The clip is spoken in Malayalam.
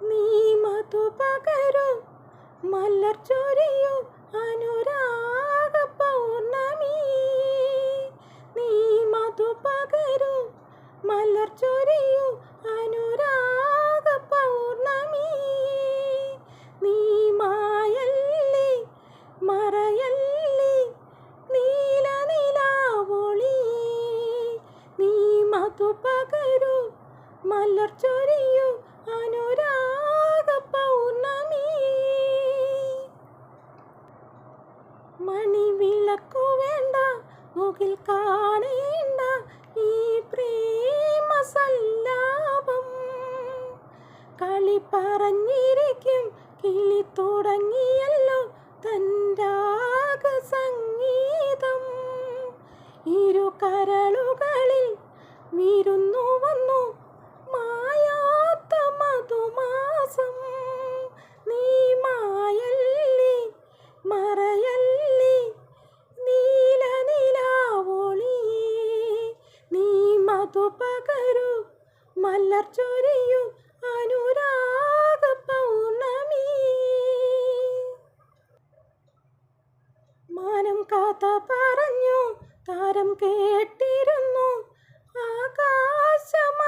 നീ മധു പകരു മലർ ചൊരിയു അനുരാഗ പൗർണമി. നീ മധു പകരു മലർ ചൊരിയു അനുരാഗ പൗർണമി. നീ മായല്ലേ മറയല്ലേ നീല നിലാവൊളി. നീ മധു പകരു മലർ ചൊരിയു അനുരാഗ പൗർണമി. മണിവിളക്കു വേണ്ട മുകിൽ കാണേണ്ട ഈ പ്രേമ സല്ലാപം. കളി പറഞ്ഞിരിക്കും കിളി തുടങ്ങിയല്ലോ തൻരാഗ സംഗീതം. ഇരു കരളുകളിൽ വിരുന്നു വന്നു മായാത്ത മധുമാസം. നീ മായല്ലേ മറയല്ലേ നീല നിലാവൊളി. നീ മധു പകരു മലർ ചൊരിയു അനുരാഗ പൗർണമി. മാനം കാത്ത പറഞ്ഞു താരം കേട്ടിരുന്നു ആകാശമണിയറ